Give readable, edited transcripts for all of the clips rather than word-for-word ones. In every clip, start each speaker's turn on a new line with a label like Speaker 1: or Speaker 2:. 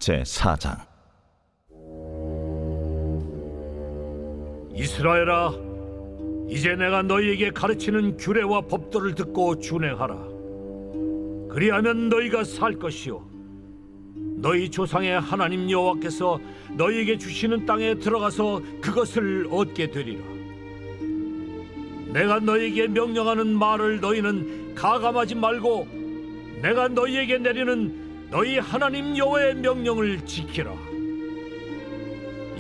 Speaker 1: 제4장.
Speaker 2: 이스라엘아, 이제 내가 너희에게 가르치는 규례와 법도를 듣고 준행하라. 그리하면 너희가 살 것이요 너희 조상의 하나님 여호와께서 너희에게 주시는 땅에 들어가서 그것을 얻게 되리라. 내가 너희에게 명령하는 말을 너희는 가감하지 말고 내가 너희에게 내리는 너희 하나님 여호와의 명령을 지키라.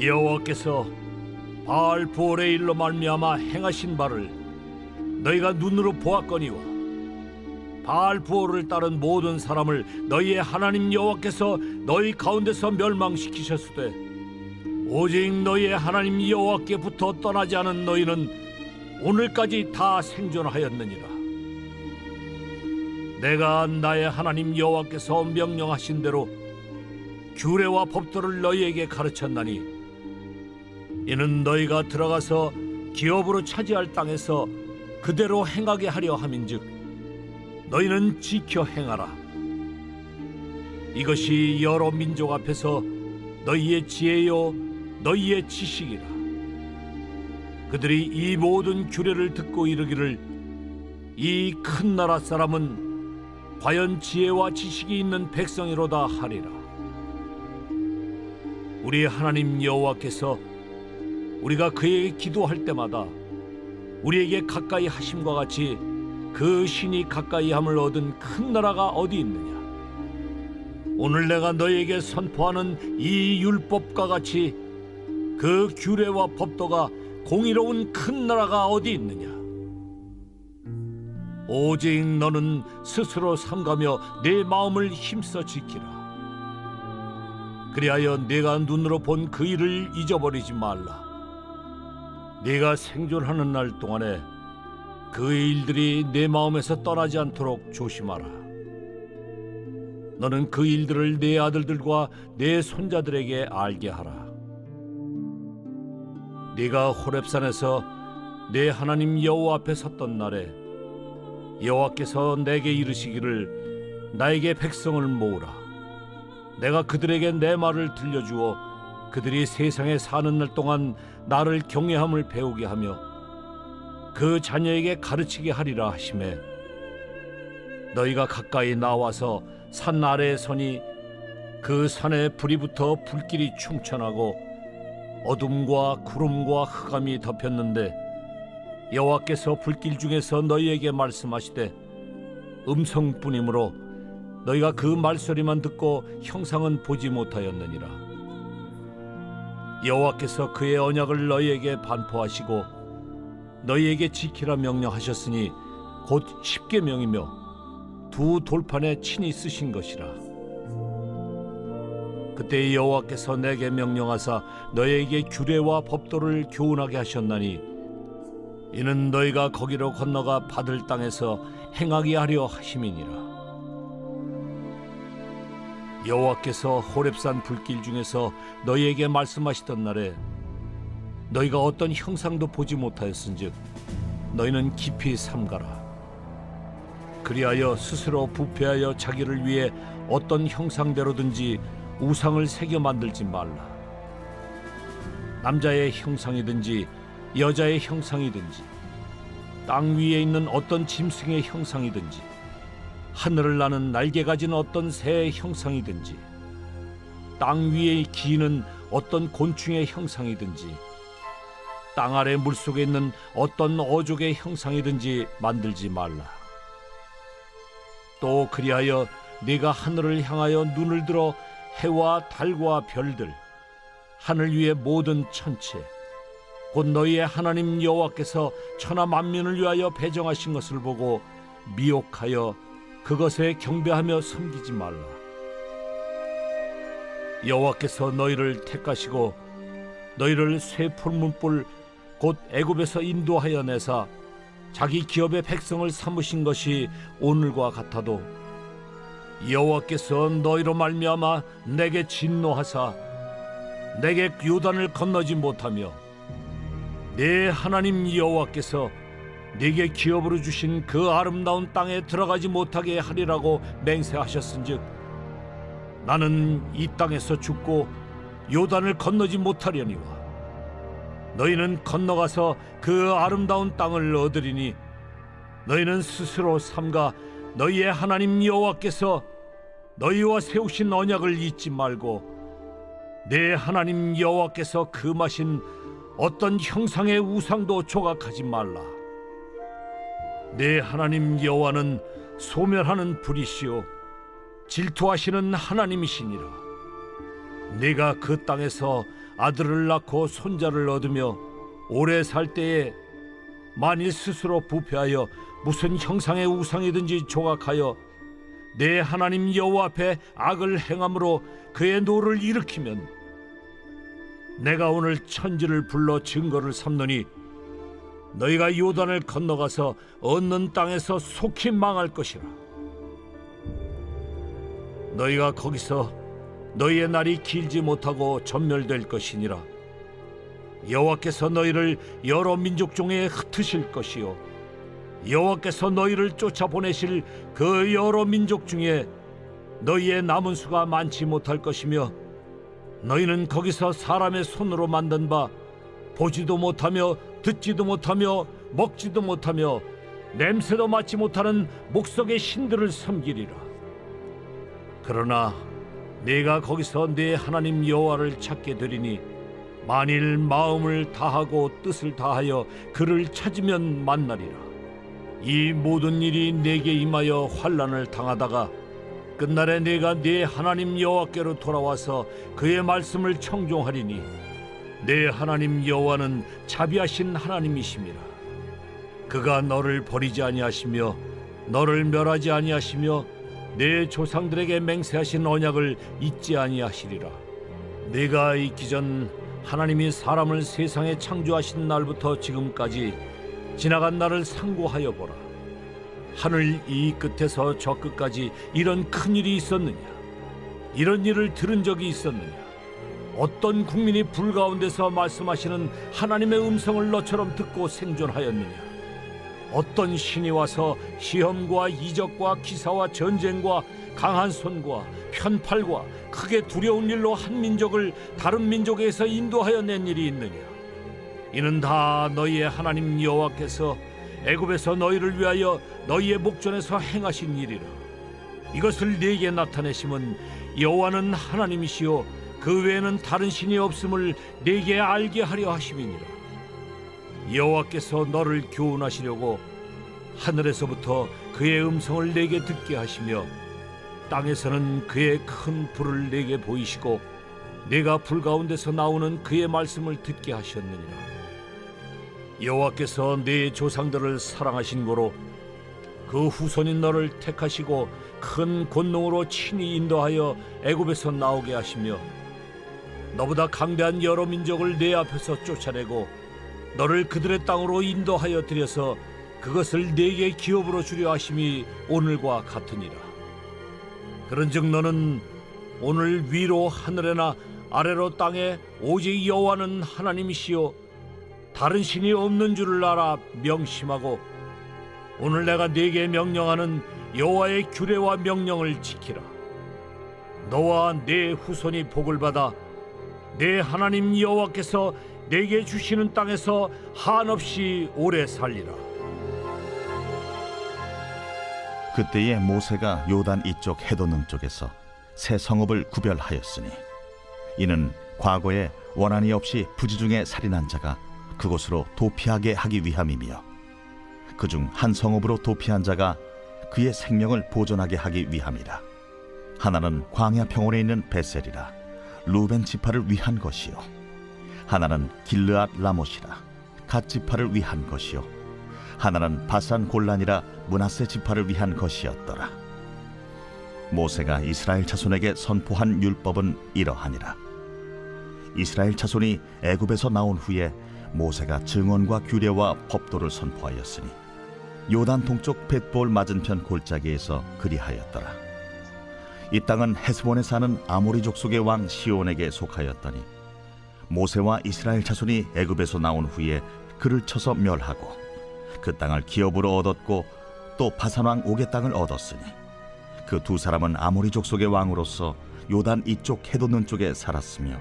Speaker 2: 여호와께서 바알 부올의 일로 말미암아 행하신 바를 너희가 눈으로 보았거니와 바알 부올을 따른 모든 사람을 너희의 하나님 여호와께서 너희 가운데서 멸망시키셨으되 오직 너희의 하나님 여호와께부터 떠나지 않은 너희는 오늘까지 다 생존하였느니라. 내가 나의 하나님 여호와께서 명령하신 대로 규례와 법도를 너희에게 가르쳤나니 이는 너희가 들어가서 기업으로 차지할 땅에서 그대로 행하게 하려 함인즉 너희는 지켜 행하라. 이것이 여러 민족 앞에서 너희의 지혜요 너희의 지식이라. 그들이 이 모든 규례를 듣고 이르기를 이 큰 나라 사람은 과연 지혜와 지식이 있는 백성이로다 하리라. 우리 하나님 여호와께서 우리가 그에게 기도할 때마다 우리에게 가까이 하심과 같이 그 신이 가까이 함을 얻은 큰 나라가 어디 있느냐? 오늘 내가 너희에게 선포하는 이 율법과 같이 그 규례와 법도가 공의로운 큰 나라가 어디 있느냐? 오직 너는 스스로 삼가며 내 마음을 힘써 지키라. 그리하여 네가 눈으로 본 그 일을 잊어버리지 말라. 네가 생존하는 날 동안에 그 일들이 내 마음에서 떠나지 않도록 조심하라. 너는 그 일들을 네 아들들과 네 손자들에게 알게 하라. 네가 호렙산에서 내 하나님 여호와 앞에 섰던 날에 여호와께서 내게 이르시기를 나에게 백성을 모으라. 내가 그들에게 내 말을 들려주어 그들이 세상에 사는 날 동안 나를 경외함을 배우게 하며 그 자녀에게 가르치게 하리라 하시매 너희가 가까이 나와서 산 아래에 서니 그 산에 불이 붙어 불길이 충천하고 어둠과 구름과 흑암이 덮였는데 여호와께서 불길 중에서 너희에게 말씀하시되 음성뿐이므로 너희가 그 말소리만 듣고 형상은 보지 못하였느니라. 여호와께서 그의 언약을 너희에게 반포하시고 너희에게 지키라 명령하셨으니 곧 십계명이며 두 돌판에 친히 쓰신 것이라. 그때 여호와께서 내게 명령하사 너희에게 규례와 법도를 교훈하게 하셨나니 이는 너희가 거기로 건너가 받을 땅에서 행하게 하려 하심이니라. 여호와께서 호렙산 불길 중에서 너희에게 말씀하시던 날에 너희가 어떤 형상도 보지 못하였은즉 너희는 깊이 삼가라. 그리하여 스스로 부패하여 자기를 위해 어떤 형상대로든지 우상을 새겨 만들지 말라. 남자의 형상이든지 여자의 형상이든지 땅 위에 있는 어떤 짐승의 형상이든지 하늘을 나는 날개 가진 어떤 새의 형상이든지 땅 위에 기는 어떤 곤충의 형상이든지 땅 아래 물속에 있는 어떤 어족의 형상이든지 만들지 말라. 또 그리하여 네가 하늘을 향하여 눈을 들어 해와 달과 별들 하늘 위의 모든 천체 곧 너희의 하나님 여호와께서 천하 만민을 위하여 배정하신 것을 보고 미혹하여 그것에 경배하며 섬기지 말라. 여호와께서 너희를 택하시고 너희를 쇠 풀문불 곧 애굽에서 인도하여 내사 자기 기업의 백성을 삼으신 것이 오늘과 같아도 여호와께서 너희로 말미암아 내게 진노하사 내게 요단을 건너지 못하며 내 하나님 여호와께서 네게 기업으로 주신 그 아름다운 땅에 들어가지 못하게 하리라고 맹세하셨은즉 나는 이 땅에서 죽고 요단을 건너지 못하려니와 너희는 건너가서 그 아름다운 땅을 얻으리니 너희는 스스로 삼가 너희의 하나님 여호와께서 너희와 세우신 언약을 잊지 말고 내 하나님 여호와께서 금하신 어떤 형상의 우상도 조각하지 말라. 내 하나님 여호와는 소멸하는 불이시요 질투하시는 하나님이시니라. 네가 그 땅에서 아들을 낳고 손자를 얻으며 오래 살 때에 만일 스스로 부패하여 무슨 형상의 우상이든지 조각하여 내 하나님 여호와 앞에 악을 행함으로 그의 노를 일으키면 내가 오늘 천지를 불러 증거를 삼노니 너희가 요단을 건너가서 얻는 땅에서 속히 망할 것이라. 너희가 거기서 너희의 날이 길지 못하고 전멸될 것이니라. 여호와께서 너희를 여러 민족 중에 흩으실 것이요 여호와께서 너희를 쫓아보내실 그 여러 민족 중에 너희의 남은 수가 많지 못할 것이며 너희는 거기서 사람의 손으로 만든 바 보지도 못하며 듣지도 못하며 먹지도 못하며 냄새도 맡지 못하는 목석의 신들을 섬기리라. 그러나 네가 거기서 네 하나님 여호와를 찾게 되리니 만일 마음을 다하고 뜻을 다하여 그를 찾으면 만나리라. 이 모든 일이 네게 임하여 환난을 당하다가 끝날에 네가 네 하나님 여호와께로 돌아와서 그의 말씀을 청종하리니 네 하나님 여호와는 자비하신 하나님이심이라. 그가 너를 버리지 아니하시며 너를 멸하지 아니하시며 내 조상들에게 맹세하신 언약을 잊지 아니하시리라. 네가 있기 전 하나님이 사람을 세상에 창조하신 날부터 지금까지 지나간 날을 상고하여 보라. 하늘 이 끝에서 저 끝까지 이런 큰 일이 있었느냐? 이런 일을 들은 적이 있었느냐? 어떤 국민이 불 가운데서 말씀하시는 하나님의 음성을 너처럼 듣고 생존하였느냐? 어떤 신이 와서 시험과 이적과 기사와 전쟁과 강한 손과 편팔과 크게 두려운 일로 한 민족을 다른 민족에서 인도하여 낸 일이 있느냐? 이는 다 너희의 하나님 여호와께서 애굽에서 너희를 위하여 너희의 목전에서 행하신 일이라. 이것을 네게 나타내심은 여호와는 하나님이시요 그 외에는 다른 신이 없음을 네게 알게 하려 하심이니라. 여호와께서 너를 교훈하시려고 하늘에서부터 그의 음성을 내게 듣게 하시며 땅에서는 그의 큰 불을 내게 보이시고 내가 불 가운데서 나오는 그의 말씀을 듣게 하셨느니라. 여호와께서 네 조상들을 사랑하신 고로 그 후손인 너를 택하시고 큰 권능으로 친히 인도하여 애굽에서 나오게 하시며 너보다 강대한 여러 민족을 내 앞에서 쫓아내고 너를 그들의 땅으로 인도하여 들여서 그것을 네게 기업으로 주려 하심이 오늘과 같으니라. 그런즉 너는 오늘 위로 하늘에나 아래로 땅에 오직 여호와는 하나님이시요 다른 신이 없는 줄을 알아 명심하고 오늘 내가 네게 명령하는 여호와의 규례와 명령을 지키라. 너와 네 후손이 복을 받아 내 하나님 여호와께서 내게 주시는 땅에서 한없이 오래 살리라.
Speaker 1: 그때에 모세가 요단 이쪽 해도 남쪽에서 새 성읍을 구별하였으니 이는 과거에 원한이 없이 부지 중에 살인한 자가 그곳으로 도피하게 하기 위함이며 그중 한 성읍으로 도피한 자가 그의 생명을 보존하게 하기 위함이라. 하나는 광야 평원에 있는 베셀이라 루벤 지파를 위한 것이요 하나는 길르앗 라못이라 갓 지파를 위한 것이요 하나는 바산 골란이라 므낫세 지파를 위한 것이었더라. 모세가 이스라엘 자손에게 선포한 율법은 이러하니라. 이스라엘 자손이 애굽에서 나온 후에 모세가 증언과 규례와 법도를 선포하였으니 요단 동쪽 벳볼 맞은편 골짜기에서 그리하였더라. 이 땅은 헤스본에 사는 아모리 족속의 왕 시온에게 속하였더니 모세와 이스라엘 자손이 애굽에서 나온 후에 그를 쳐서 멸하고 그 땅을 기업으로 얻었고 또 바산 왕 옥의 땅을 얻었으니 그 두 사람은 아모리 족속의 왕으로서 요단 이쪽 해돋는 쪽에 살았으며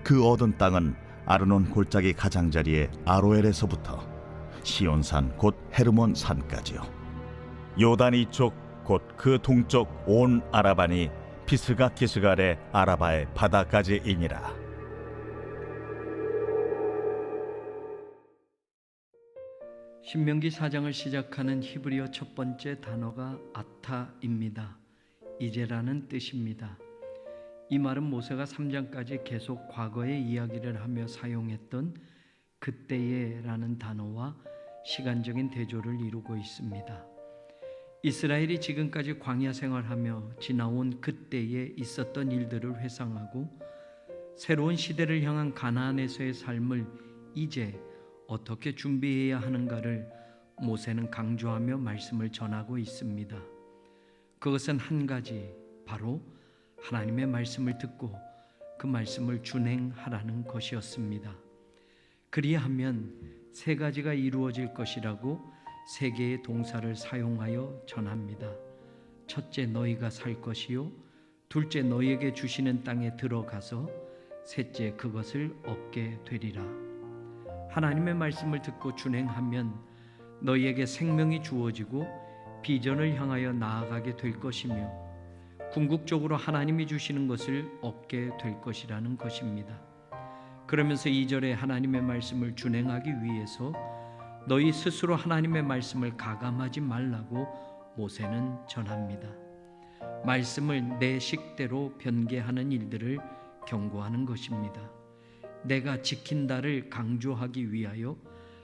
Speaker 1: 그 얻은 땅은 아르논 골짜기 가장자리의 아로엘에서부터 시온산 곧 헤르몬 산까지요. 요단 이쪽 곧 그 동쪽 온 아라반이 비스가 기스갈의 아라바의 바다까지이니라.
Speaker 3: 신명기 4장을 시작하는 히브리어 첫 번째 단어가 아타입니다. 이제라는 뜻입니다. 이 말은 모세가 3장까지 계속 과거의 이야기를 하며 사용했던 그때에라는 단어와 시간적인 대조를 이루고 있습니다. 이스라엘이 지금까지 광야 생활하며 지나온 그때에 있었던 일들을 회상하고 새로운 시대를 향한 가나안에서의 삶을 이제 어떻게 준비해야 하는가를 모세는 강조하며 말씀을 전하고 있습니다. 그것은 한 가지, 바로 하나님의 말씀을 듣고 그 말씀을 준행하라는 것이었습니다. 그리하면 세 가지가 이루어질 것이라고 세 개의 동사를 사용하여 전합니다. 첫째, 너희가 살 것이요. 둘째, 너희에게 주시는 땅에 들어가서 셋째, 그것을 얻게 되리라. 하나님의 말씀을 듣고 준행하면 너희에게 생명이 주어지고 비전을 향하여 나아가게 될 것이며 궁극적으로 하나님이 주시는 것을 얻게 될 것이라는 것입니다. 그러면서 2절에 하나님의 말씀을 준행하기 위해서 너희 스스로 하나님의 말씀을 가감하지 말라고 모세는 전합니다. 말씀을 내 식대로 변개하는 일들을 경고하는 것입니다. 내가 지킨다를 강조하기 위하여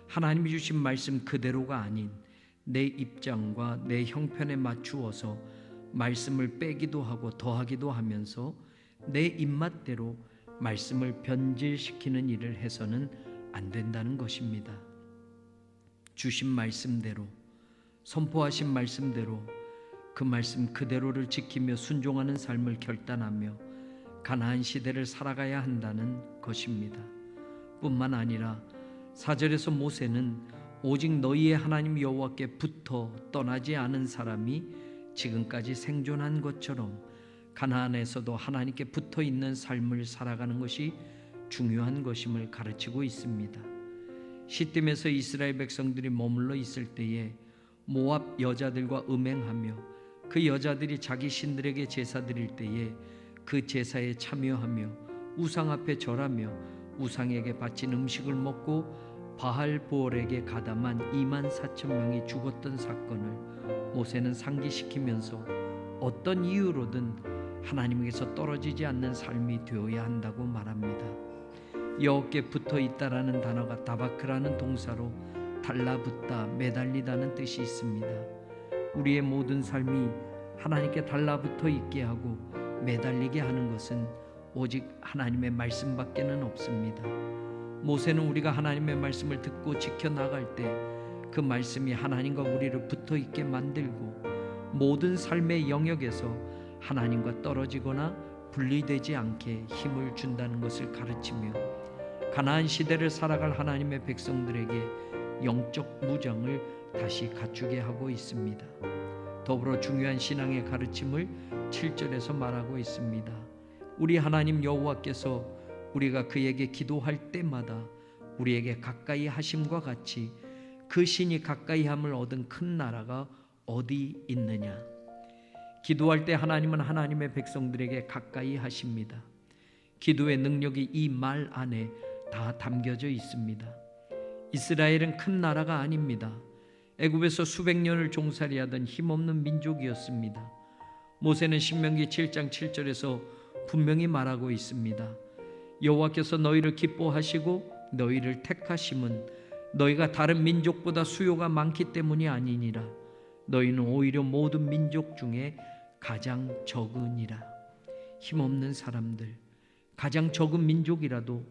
Speaker 3: 하나님이 주신 말씀 그대로가 아닌 내 입장과 내 형편에 맞추어서 말씀을 빼기도 하고 더하기도 하면서 내 입맛대로 말씀을 변질시키는 일을 해서는 안 된다는 것입니다. 주신 말씀대로, 선포하신 말씀대로 그 말씀 그대로를 지키며 순종하는 삶을 결단하며 가나안 시대를 살아가야 한다는 것입니다. 뿐만 아니라 4절에서 모세는 오직 너희의 하나님 여호와께 붙어 떠나지 않은 사람이 지금까지 생존한 것처럼 가나안에서도 하나님께 붙어 있는 삶을 살아가는 것이 중요한 것임을 가르치고 있습니다. 시딤에서 이스라엘 백성들이 머물러 있을 때에 모압 여자들과 음행하며 그 여자들이 자기 신들에게 제사 드릴 때에 그 제사에 참여하며 우상 앞에 절하며 우상에게 바친 음식을 먹고 바알보올에게 가담한 24,000명이 죽었던 사건을 모세는 상기시키면서 어떤 이유로든 하나님께서 떨어지지 않는 삶이 되어야 한다고 말합니다. 여호와께 붙어 있다라는 단어가 다바크라는 동사로 달라붙다, 매달리다는 뜻이 있습니다. 우리의 모든 삶이 하나님께 달라붙어 있게 하고 매달리게 하는 것은 오직 하나님의 말씀밖에는 없습니다. 모세는 우리가 하나님의 말씀을 듣고 지켜나갈 때 그 말씀이 하나님과 우리를 붙어 있게 만들고 모든 삶의 영역에서 하나님과 떨어지거나 분리되지 않게 힘을 준다는 것을 가르치며 가나안 시대를 살아갈 하나님의 백성들에게 영적 무장을 다시 갖추게 하고 있습니다. 더불어 중요한 신앙의 가르침을 7절에서 말하고 있습니다. 우리 하나님 여호와께서 우리가 그에게 기도할 때마다 우리에게 가까이 하심과 같이 그 신이 가까이 함을 얻은 큰 나라가 어디 있느냐. 기도할 때 하나님은 하나님의 백성들에게 가까이 하십니다. 기도의 능력이 이 말 안에 다 담겨져 있습니다. 이스라엘은 큰 나라가 아닙니다. 애굽에서 수백 년을 종살이하던 힘없는 민족이었습니다. 모세는 신명기 7장 7절에서 분명히 말하고 있습니다. 여호와께서 너희를 기뻐하시고 너희를 택하심은 너희가 다른 민족보다 수요가 많기 때문이 아니니라. 너희는 오히려 모든 민족 중에 가장 적으니라. 힘없는 사람들, 가장 적은 민족이라도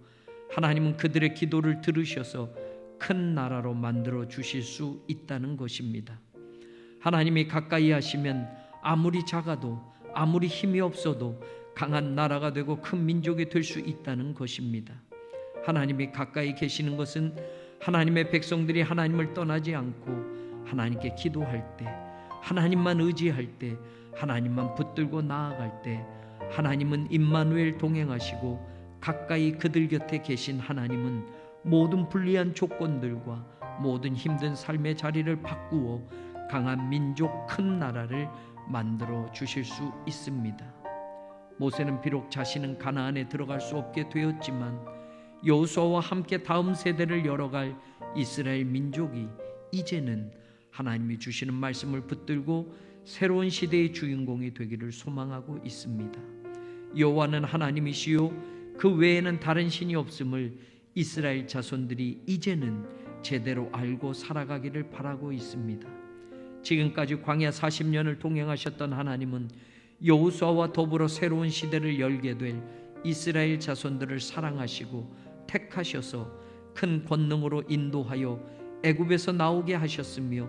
Speaker 3: 하나님은 그들의 기도를 들으셔서 큰 나라로 만들어 주실 수 있다는 것입니다. 하나님이 가까이 하시면 아무리 작아도 아무리 힘이 없어도 강한 나라가 되고 큰 민족이 될 수 있다는 것입니다. 하나님이 가까이 계시는 것은 하나님의 백성들이 하나님을 떠나지 않고 하나님께 기도할 때, 하나님만 의지할 때, 하나님만 붙들고 나아갈 때 하나님은 임마누엘 동행하시고 가까이 그들 곁에 계신 하나님은 모든 불리한 조건들과 모든 힘든 삶의 자리를 바꾸어 강한 민족, 큰 나라를 만들어 주실 수 있습니다. 모세는 비록 자신은 가나안에 들어갈 수 없게 되었지만 여호수아와 함께 다음 세대를 열어갈 이스라엘 민족이 이제는 하나님이 주시는 말씀을 붙들고 새로운 시대의 주인공이 되기를 소망하고 있습니다. 여호와는 하나님이시요 그 외에는 다른 신이 없음을 이스라엘 자손들이 이제는 제대로 알고 살아가기를 바라고 있습니다. 지금까지 광야 40년을 동행하셨던 하나님은 여호수아와 더불어 새로운 시대를 열게 될 이스라엘 자손들을 사랑하시고 택하셔서 큰 권능으로 인도하여 애굽에서 나오게 하셨으며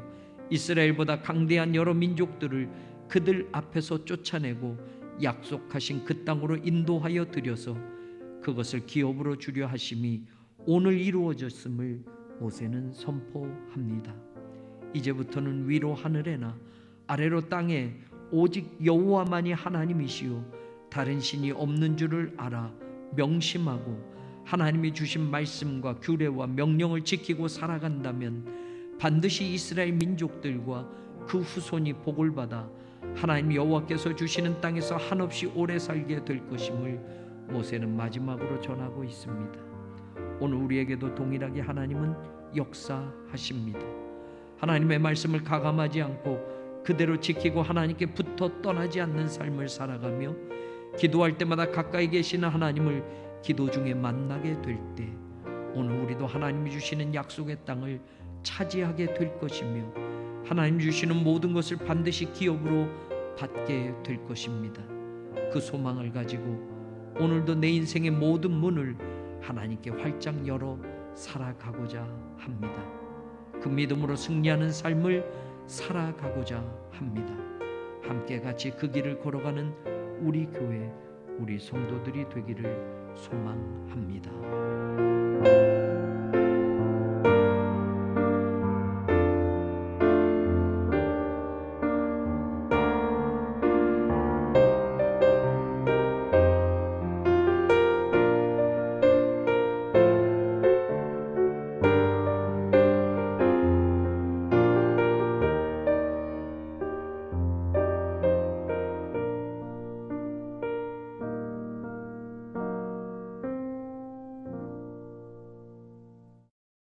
Speaker 3: 이스라엘보다 강대한 여러 민족들을 그들 앞에서 쫓아내고 약속하신 그 땅으로 인도하여 들여서 그것을 기업으로 주려 하심이 오늘 이루어졌음을 모세는 선포합니다. 이제부터는 위로 하늘에나 아래로 땅에 오직 여호와만이 하나님이시요 다른 신이 없는 줄을 알아 명심하고 하나님이 주신 말씀과 규례와 명령을 지키고 살아간다면 반드시 이스라엘 민족들과 그 후손이 복을 받아 하나님 여호와께서 주시는 땅에서 한없이 오래 살게 될 것임을 모세는 마지막으로 전하고 있습니다. 오늘 우리에게도 동일하게 하나님은 역사하십니다. 하나님의 말씀을 가감하지 않고 그대로 지키고 하나님께 붙어 떠나지 않는 삶을 살아가며 기도할 때마다 가까이 계시는 하나님을 기도 중에 만나게 될 때 오늘 우리도 하나님이 주시는 약속의 땅을 차지하게 될 것이며 하나님 주시는 모든 것을 반드시 기업으로 받게 될 것입니다. 그 소망을 가지고 오늘도 내 인생의 모든 문을 하나님께 활짝 열어 살아가고자 합니다. 그 믿음으로 승리하는 삶을 살아가고자 합니다. 함께 같이 그 길을 걸어가는 우리 교회, 우리 성도들이 되기를 소망합니다.